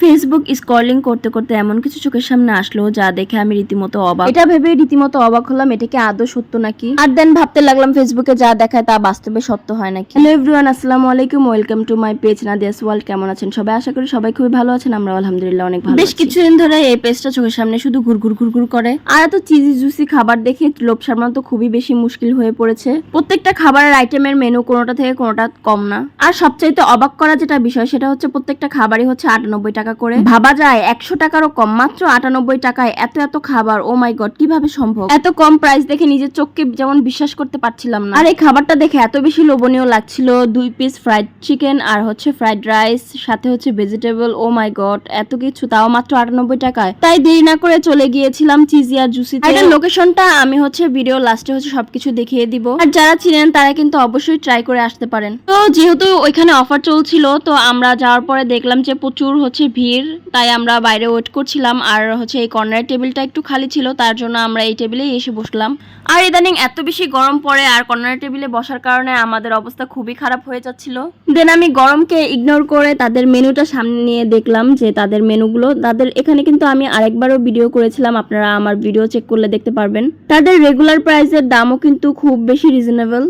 Facebook scrolling করতে করতে এমন কিছু চোখের সামনে আসলো যা দেখে আমি রীতিমতো অবাক। এটা ভেবে রীতিমতো অবাক হলাম, এটা কি আদৌ সত্য নাকি। আর দেন ভাবতে লাগলাম ফেসবুকে যা দেখায় তা বাস্তবে সত্য হয় নাকি। হ্যালো এভরিওয়ান, আসসালামু আলাইকুম, welcome to my page Nadia's world. কেমন আছেন সবাই? আশা করি সবাই খুবই ভালো আছেন। আমরা আলহামদুলিল্লাহ অনেক ভালো আছি। বেশ কিছুদিন ধরে এই পেজটা চোখের সামনে শুধু ঘুরঘুর করে। আর এত চিজি জুসি খাবার দেখে লোভ সামলানো তো খুবই বেশি মুশকিল হয়ে পড়েছে। প্রত্যেকটা খাবারের আইটেমের মেনু কোনোটা থেকে কোনোটা কম না। আর সবচাইতে অবাক করা যেটা বিষয় সেটা হচ্ছে প্রত্যেকটা খাবারই হচ্ছে 98 টাকা করে। ভাবা যায় 100 টাকারও কম, মাত্র 98 টাকায় এত খাবার। ও মাই গড, কিভাবে সম্ভব? এত কম প্রাইস দেখে নিজের চোখকে যেমন বিশ্বাস করতে পারছিলাম না। আর এই খাবারটা দেখে এত বেশি লোভনীয় লাগছিল। 2 পিস ফ্রাইড চিকেন আর হচ্ছে ফ্রাইড রাইস, সাথে হচ্ছে ভেজিটেবল। ও মাই গড, এত কিছু, তাও মাত্র 98 টাকায়। তাই দেরি না করে চলে গিয়েছিলাম চিজি আর জুসিতে। এর লোকেশনটা আমি হচ্ছে ভিডিও লাস্টে হচ্ছে সবকিছু দেখিয়ে দিব। আর যারা চিনেন তারা কিন্তু অবশ্যই ট্রাই করে আসতে পারেন। তো যেহেতু ওইখানে অফার চলছিল, তো আমরা যাওয়ার পরে দেখলাম যে প্রচুর হচ্ছে ভিড়, তাই আমরা বাইরে ওয়েট করছিলাম। আর হচ্ছে এই কর্নারের টেবিলটা একটু খালি ছিল, তার জন্য আমরা এই টেবিলেই এসে বসলাম। আর ইদানিং এত বেশি গরম পড়ে, আর কর্নারের টেবিলে বসার কারণে আমাদের অবস্থা খুবই খারাপ হয়ে যাচ্ছিল। দেন আমি গরমকে ইগনোর করে তাদের মেনুটা সামনে নিয়ে দেখলাম যে তাদের মেনুগুলো, তাদের এখানে কিন্তু আমি আরেকবারও ভিডিও করেছিলাম, আপনারা আমার ভিডিও চেক করলে দেখতে পারবেন। তাদের রেগুলার প্রাইসের দামও কিন্তু খুব বেশি রিজনেবল।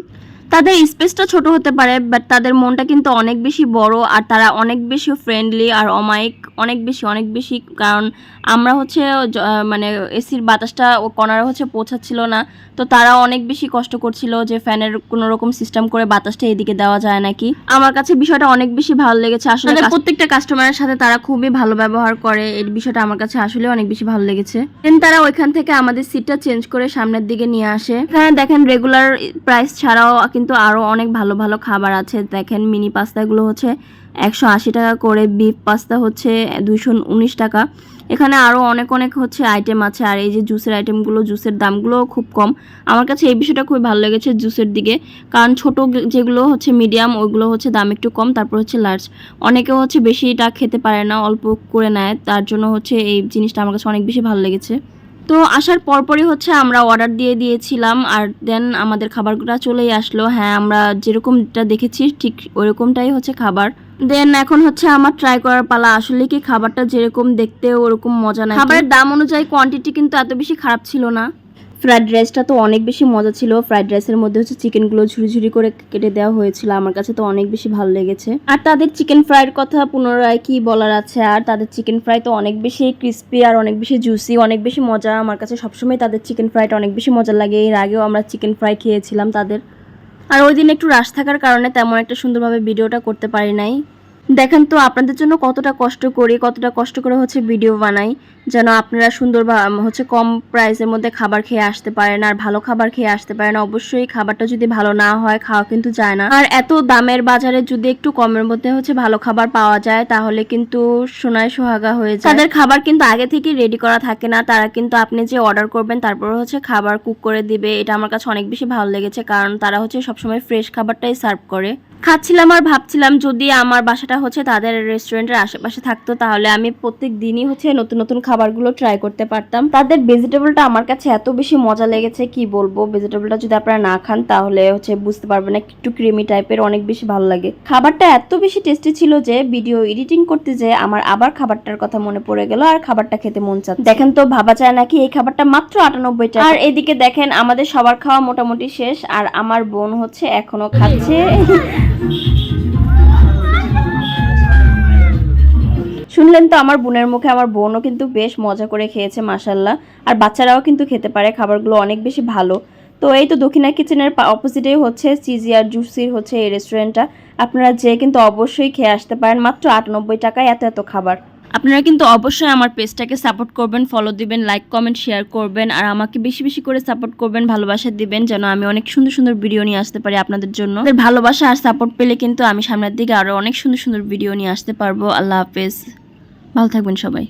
তাদের স্পেসটা ছোট হতে পারে, বাট তাদের মনটা কিন্তু অনেক বেশি বড়। আর তারা অনেক বেশি ফ্রেন্ডলি আর অমায়িক, অনেক বেশি। কারণ আমরা হচ্ছে মানে এসির বাতাসটা ও কর্নারে হচ্ছে পৌঁছাচ্ছিল না, তো তারা অনেক বেশি কষ্ট করছিল যে ফ্যানের কোনো রকম সিস্টেম করে বাতাসটা এদিকে দেওয়া যায় নাকি। আমার কাছে বিষয়টা অনেক বেশি ভালো লেগেছে। আসলে প্রত্যেকটা কাস্টমারের সাথে তারা খুবই ভালো ব্যবহার করে, এই বিষয়টা আমার কাছে আসলে অনেক বেশি ভালো লেগেছে। দেন তারা ওইখান থেকে আমাদের সিটটা চেঞ্জ করে সামনের দিকে নিয়ে আসে। এখানে দেখেন রেগুলার প্রাইস ছাড়াও কিন্তু আরো অনেক ভালো ভালো খাবার আছে। দেখেন মিনি পাস্তাগুলো হচ্ছে 180 টাকা করে, বিফ পাস্তা হচ্ছে 219 টাকা। এখানে আরো অনেক হচ্ছে আইটেম আছে। আর এই যে জুসের আইটেমগুলো, জুসের দামগুলো খুব কম। আমার কাছে এই বিষয়টা খুব ভালো লেগেছে জুসের দিকে, কারণ ছোট যেগুলো হচ্ছে মিডিয়াম, ওইগুলো হচ্ছে দাম একটু কম, তারপর হচ্ছে লার্জ। অনেকে হচ্ছে বেশিটা খেতে পারে না, অল্প করে নেয়, তার জন্য হচ্ছে এই জিনিসটা আমার কাছে অনেক বেশি ভালো লেগেছে। তো আসার পরপরই হচ্ছে আমরা অর্ডার দিয়ে দিয়েছিলাম, আর দেন আমাদের খাবারগুলো চলেই আসলো। হ্যাঁ, আমরা যেরকমটা দেখেছি ঠিক ওরকমটাই হচ্ছে খাবার। দেন এখন হচ্ছে আমার ট্রাই করার পালা। আসলে কি খাবারটা যেরকম দেখতে ওরকম মজা না। খাবারের দাম অনুযায়ী কোয়ান্টিটি কিন্তু এত বেশি খারাপ ছিল না। ফ্রাইড রাইসটা তো অনেক বেশি মজা ছিল। ফ্রাইড রাইসের মধ্যে হচ্ছে চিকেনগুলো ঝুরি করে কেটে দেওয়া হয়েছিল, আমার কাছে তো অনেক বেশি ভালো লেগেছে। আর তাদের চিকেন ফ্রাইয়ের কথা পুনরায় কি বলার আছে। আর তাদের চিকেন ফ্রাই তো অনেক বেশি ক্রিস্পি আর অনেক বেশি জুসি, অনেক বেশি মজা। আমার কাছে সবসময় তাদের চিকেন ফ্রাইটা অনেক বেশি মজা লাগে। এর আগেও আমরা চিকেন ফ্রাই খেয়েছিলাম তাদের। আর ওই দিন একটু রাশ থাকার কারণে তেমন একটা সুন্দরভাবে ভিডিওটা করতে পারি নাই। দেখেন তো আপনাদের জন্য কতটা কষ্ট করে হচ্ছে ভিডিও বানাই, যেন আপনারা সুন্দর হচ্ছে কম প্রাইসের মধ্যে খাবার খেয়ে আসতে পারেন আর ভালো খাবার খেয়ে আসতে পারেন। অবশ্যই খাবারটা যদি ভালো না হয় খাওয়া কিন্তু যায় না। আর এত দামের বাজারে যদি একটু কমের মধ্যে হচ্ছে ভালো খাবার পাওয়া যায় তাহলে কিন্তু সোনায় সোহাগা হয়ে যায়। তাদের খাবার কিন্তু আগে থেকে রেডি করা থাকে না, তারা কিন্তু আপনি যে অর্ডার করবেন তারপর হচ্ছে খাবার কুক করে দিবে। এটা আমার কাছে অনেক বেশি ভালো লেগেছে, কারণ তারা হচ্ছে সবসময় ফ্রেশ খাবারটাই সার্ভ করে। খাচ্ছিলাম আর ভাবছিলাম যদি আমার বাসাটা হচ্ছে তাদের রেস্টুরেন্টের আশেপাশে থাকতো তাহলে আমি প্রত্যেক দিনই হচ্ছে নতুন খাবারগুলো ট্রাই করতে পারতাম। তাদের ভেজিটেবলটা আমার কাছে এত বেশি মজা লেগেছে, কি বলবো। ভেজিটেবলটা যদি আপনারা না খান তাহলে হচ্ছে বুঝতে পারবেন না, একটু ক্রিমি টাইপের, অনেক বেশি ভালো লাগে। খাবারটা এত বেশি টেস্টি ছিল যে ভিডিও এডিটিং করতে যে আমার আবার খাবারটার কথা মনে পড়ে গেল আর খাবারটা খেতে মন চাচ্ছে। দেখেন তো, ভাবা যায় নাকি এই খাবারটা মাত্র 98 টাকা। আর এদিকে দেখেন আমাদের সবার খাওয়া মোটামুটি শেষ, আর আমার বোন হচ্ছে এখনো খাচ্ছে। শুনলেন তো আমার বোনের মুখে, আমার বোনও কিন্তু বেশ মজা করে খেয়েছে মাশাআল্লাহ। আর বাচ্চারাও কিন্তু খেতে পারে, খাবারগুলো অনেক বেশি ভালো। তো এই তো দক্ষিণা কিচেনের অপোজিটেই হচ্ছে চিজি আর জুসির হচ্ছে এই রেস্টুরেন্টটা। আপনারা যে কিন্তু অবশ্যই খেয়ে আসতে পারেন মাত্র 98 টাকায় এত খাবার। আপনারা কিন্তু অবশ্যই আমার পেজটাকে সাপোর্ট করবেন, ফলো দিবেন, লাইক কমেন্ট শেয়ার করবেন, আর আমাকে বেশি করে সাপোর্ট করবেন, ভালোবাসা দিবেন, যেন আমি অনেক সুন্দর ভিডিও নিয়ে আসতে পারি আপনাদের জন্য। ভালোবাসা আর সাপোর্ট পেলে কিন্তু আমি সামনের দিকে আরো অনেক সুন্দর ভিডিও নিয়ে আসতে পারবো। আল্লাহ হাফেজ, ভালো থাকবেন সবাই।